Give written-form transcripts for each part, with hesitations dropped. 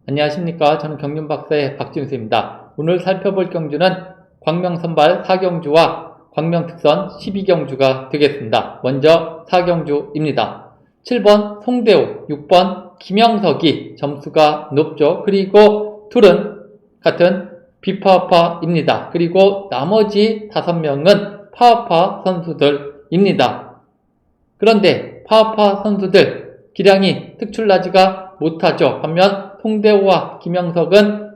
안녕하십니까. 저는 경륜박사의 박진수입니다. 오늘 살펴볼 경주는 광명선발 4경주와 광명특선 12경주가 되겠습니다. 먼저 4경주입니다. 7번 송대우, 6번 김영석이 점수가 높죠. 그리고 둘은 같은 비파파입니다. 그리고 나머지 5명은 파파 선수들입니다. 그런데 파파 선수들 기량이 특출나지가 못하죠. 반면 송대우와 김영석은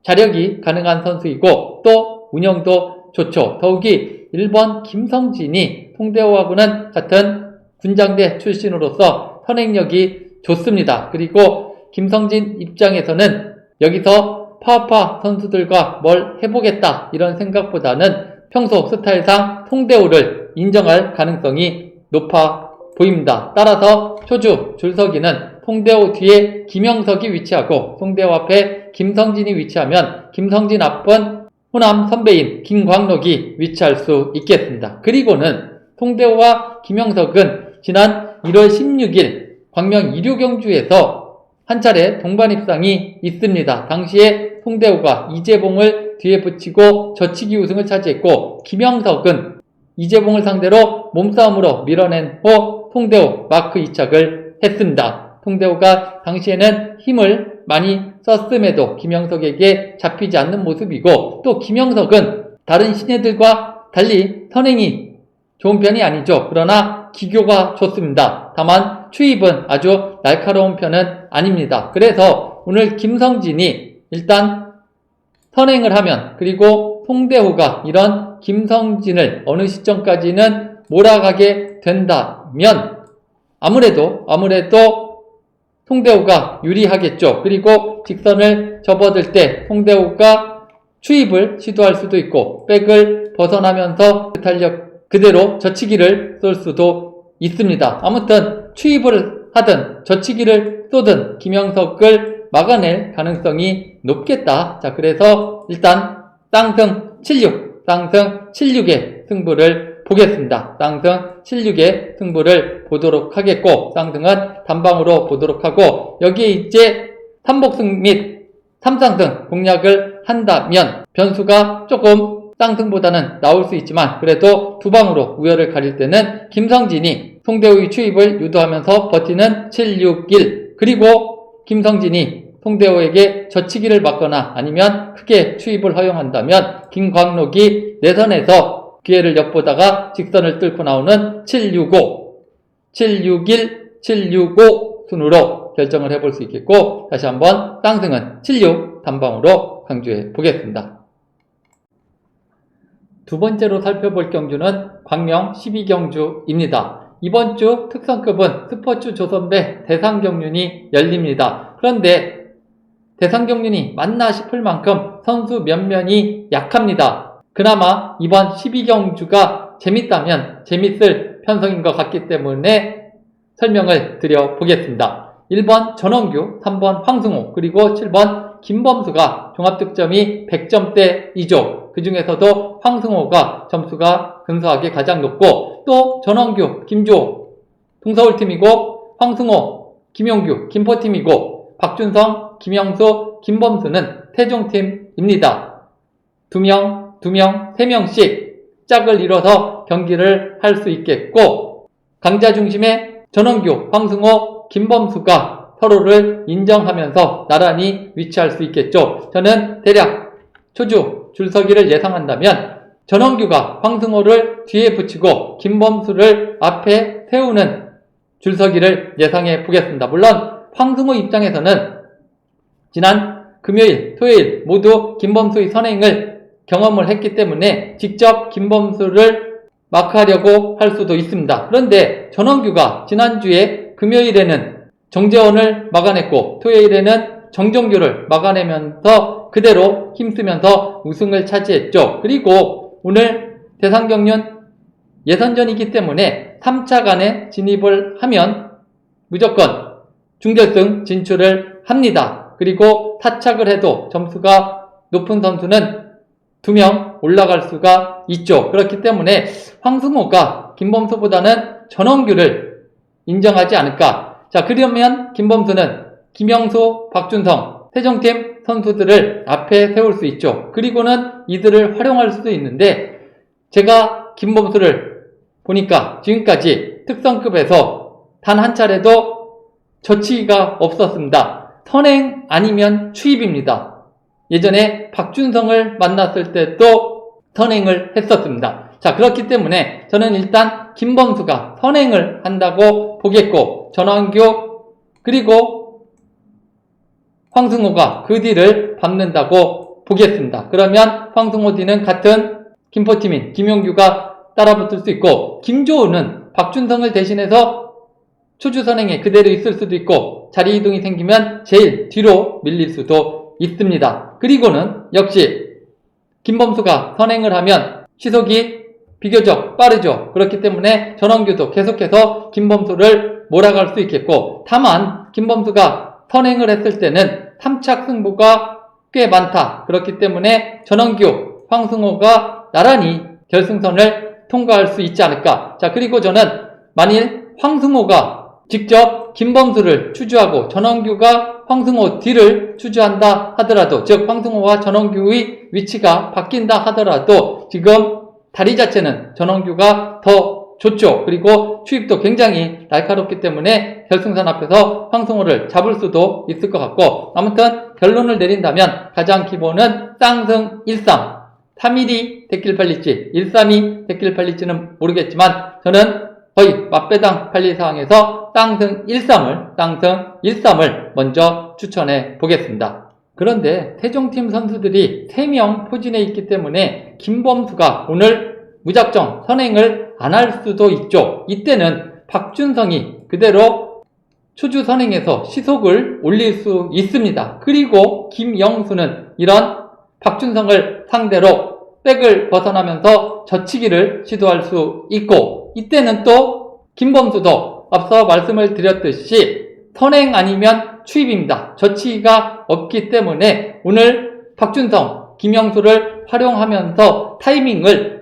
자력이 가능한 선수이고 또 운영도 좋죠. 더욱이 1번 김성진이 송대우하고는 같은 군장대 출신으로서 선행력이 좋습니다. 그리고 김성진 입장에서는 여기서 파파 선수들과 뭘 해보겠다 이런 생각보다는 평소 스타일상 송대우를 인정할 가능성이 높아 보입니다. 따라서 초주 줄서기는 송대우 뒤에 김영석이 위치하고 송대우 앞에 김성진이 위치하면 김성진 앞은 호남 선배인 김광록이 위치할 수 있겠습니다. 그리고는 송대우와 김영석은 지난 1월 16일 광명 1호경주에서 한 차례 동반 입상이 있습니다. 당시에 송대우가 이재봉을 뒤에 붙이고 젖히기 우승을 차지했고 김영석은 이재봉을 상대로 몸싸움으로 밀어낸 후 송대우 마크 2착을 했습니다. 송대우가 당시에는 힘을 많이 썼음에도 김영석에게 잡히지 않는 모습이고 또 김영석은 다른 신예들과 달리 선행이 좋은 편이 아니죠. 그러나 기교가 좋습니다. 다만 추입은 아주 날카로운 편은 아닙니다. 그래서 오늘 김성진이 일단 선행을 하면 그리고 송대우가 이런 김성진을 어느 시점까지는 몰아가게 된다면 아무래도 송대우가 유리하겠죠. 그리고 직선을 접어들 때 송대우가 추입을 시도할 수도 있고 백을 벗어나면서 탄력 그대로 젖히기를 쏠 수도 있습니다. 아무튼 추입을 하든 젖히기를 쏘든 김영석을 막아낼 가능성이 높겠다. 자, 그래서 일단 쌍승 76, 쌍승 76의 승부를 보겠습니다. 쌍승 76의 승부를 보도록 하겠고 쌍승은 단방으로 보도록 하고 여기에 이제 3복승 및 3쌍승 공략을 한다면 변수가 조금 쌍승보다는 나올 수 있지만 그래도 두 방으로 우열을 가릴 때는 김성진이 송대우의 추입을 유도하면서 버티는 761 그리고 김성진이 송대우에게 젖히기를 막거나 아니면 크게 추입을 허용한다면 김광록이 내선에서 기회를 엿보다가 직선을 뚫고 나오는 765, 761, 765 순으로 결정을 해볼 수 있겠고 다시 한번 쌍승은 76 단방으로 강조해 보겠습니다. 두 번째로 살펴볼 경주는 광명 12경주입니다. 이번 주 특선급은 스포츠 조선배 대상경륜이 열립니다. 그런데 대상경륜이 맞나 싶을 만큼 선수 면면이 약합니다. 그나마 이번 12경주가 재밌다면 재밌을 편성인 것 같기 때문에 설명을 드려보겠습니다. 1번 전원규, 3번 황승호, 그리고 7번 김범수가 종합득점이 100점대이죠. 그 중에서도 황승호가 점수가 근소하게 가장 높고 또 전원규, 김주호 동서울팀이고 황승호, 김용규, 김포팀이고 박준성, 김영수, 김범수는 태종팀입니다. 2명, 3명씩 짝을 이뤄서 경기를 할 수 있겠고 강자 중심의 전원규, 황승호, 김범수가 서로를 인정하면서 나란히 위치할 수 있겠죠. 저는 대략 초주 줄서기를 예상한다면 전원규가 황승호를 뒤에 붙이고 김범수를 앞에 세우는 줄서기를 예상해 보겠습니다. 물론 황승호 입장에서는 지난 금요일, 토요일 모두 김범수의 선행을 경험을 했기 때문에 직접 김범수를 마크하려고 할 수도 있습니다. 그런데 전원규가 지난주에 금요일에는 정재원을 막아냈고 토요일에는 정정규를 막아내면서 그대로 힘쓰면서 우승을 차지했죠. 그리고 오늘 대상경륜 예선전이기 때문에 3차간에 진입을 하면 무조건 준결승 진출을 합니다. 그리고 타착을 해도 점수가 높은 선수는 2명 올라갈 수가 있죠. 그렇기 때문에 황승호가 김범수보다는 전원규를 인정하지 않을까. 자, 그러면 김범수는 김영수, 박준성 태정팀 선수들을 앞에 세울 수 있죠. 그리고는 이들을 활용할 수도 있는데, 제가 김범수를 보니까 지금까지 특성급에서 단 한 차례도 젖히기가 없었습니다. 선행 아니면 추입입니다. 예전에 박준성을 만났을 때도 선행을 했었습니다. 자, 그렇기 때문에 저는 일단 김범수가 선행을 한다고 보겠고, 전원규 그리고 황승호가 그 뒤를 밟는다고 보겠습니다. 그러면 황승호 뒤는 같은 김포팀인 김용규가 따라붙을 수 있고, 김조은은 박준성을 대신해서 초주 선행에 그대로 있을 수도 있고, 자리 이동이 생기면 제일 뒤로 밀릴 수도 있습니다. 그리고는 역시 김범수가 선행을 하면 시속이 비교적 빠르죠. 그렇기 때문에 전원규도 계속해서 김범수를 몰아갈 수 있겠고, 다만 김범수가 선행을 했을 때는 3착 승부가 꽤 많다. 그렇기 때문에 전원규, 황승호가 나란히 결승선을 통과할 수 있지 않을까. 자, 그리고 저는 만일 황승호가 직접 김범수를 추주하고 전원규가 황승호 뒤를 추주한다 하더라도, 즉 황승호와 전원규의 위치가 바뀐다 하더라도 지금 다리 자체는 전원규가 더 좋죠. 그리고 추입도 굉장히 날카롭기 때문에 결승선 앞에서 황승호를 잡을 수도 있을 것 같고, 아무튼 결론을 내린다면 가장 기본은 쌍승 1-3, 3-1이 됐길 팔릴지 1-3이 됐길 팔릴지는 모르겠지만, 저는 거의 맞배당 팔릴 상황에서 쌍승 1-3을 먼저 추천해 보겠습니다. 그런데 태종팀 선수들이 3명 포진해 있기 때문에 김범수가 오늘 무작정 선행을 안 할 수도 있죠. 이때는 박준성이 그대로 초주 선행에서 시속을 올릴 수 있습니다. 그리고 김영수는 이런 박준성을 상대로 백을 벗어나면서 젖히기를 시도할 수 있고, 이때는 또 김범수도 앞서 말씀을 드렸듯이 선행 아니면 추입입니다. 젖히기가 없기 때문에 오늘 박준성, 김영수를 활용하면서 타이밍을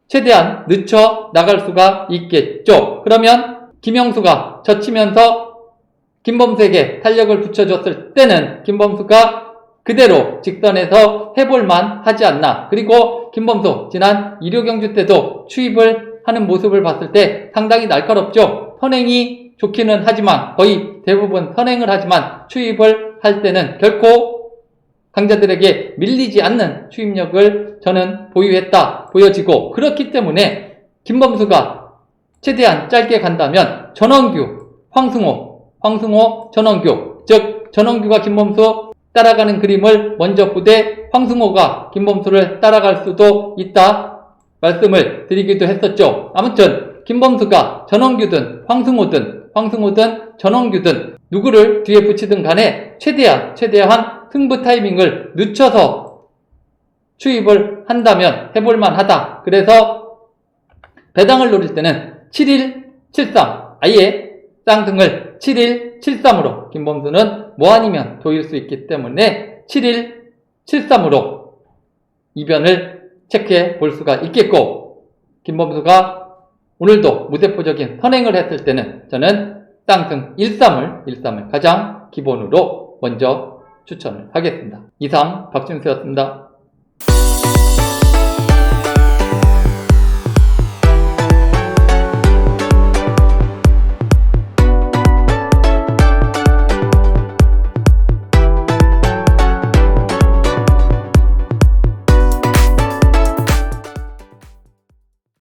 최대한 늦춰 나갈 수가 있겠죠. 그러면 김영수가 젖히면서 김범수에게 탄력을 붙여줬을 때는 김범수가 그대로 직선에서 해볼만 하지 않나. 그리고 김범수 지난 1호 경주 때도 추입을 하는 모습을 봤을 때 상당히 날카롭죠. 선행이 좋기는 하지만, 거의 대부분 선행을 하지만 추입을 할 때는 결코 강자들에게 밀리지 않는 추입력을 저는 보유했다 보여지고, 그렇기 때문에 김범수가 최대한 짧게 간다면 전원규, 황승호, 전원규, 즉 전원규가 김범수 따라가는 그림을 먼저 보되 황승호가 김범수를 따라갈 수도 있다 말씀을 드리기도 했었죠. 아무튼 김범수가 전원규든 황승호든 전원규든 누구를 뒤에 붙이든 간에 최대한 승부 타이밍을 늦춰서 추입을 한다면 해볼만 하다. 그래서 배당을 노릴 때는 7-1-7-3, 아예 쌍승을 7-1-7-3으로 김범수는 뭐 아니면 도일 수 있기 때문에 7-1-7-3으로 이변을 체크해 볼 수가 있겠고, 김범수가 오늘도 무대포적인 선행을 했을 때는 저는 쌍승 1-3을 가장 기본으로 먼저 추천을 하겠습니다. 이상 박준수였습니다.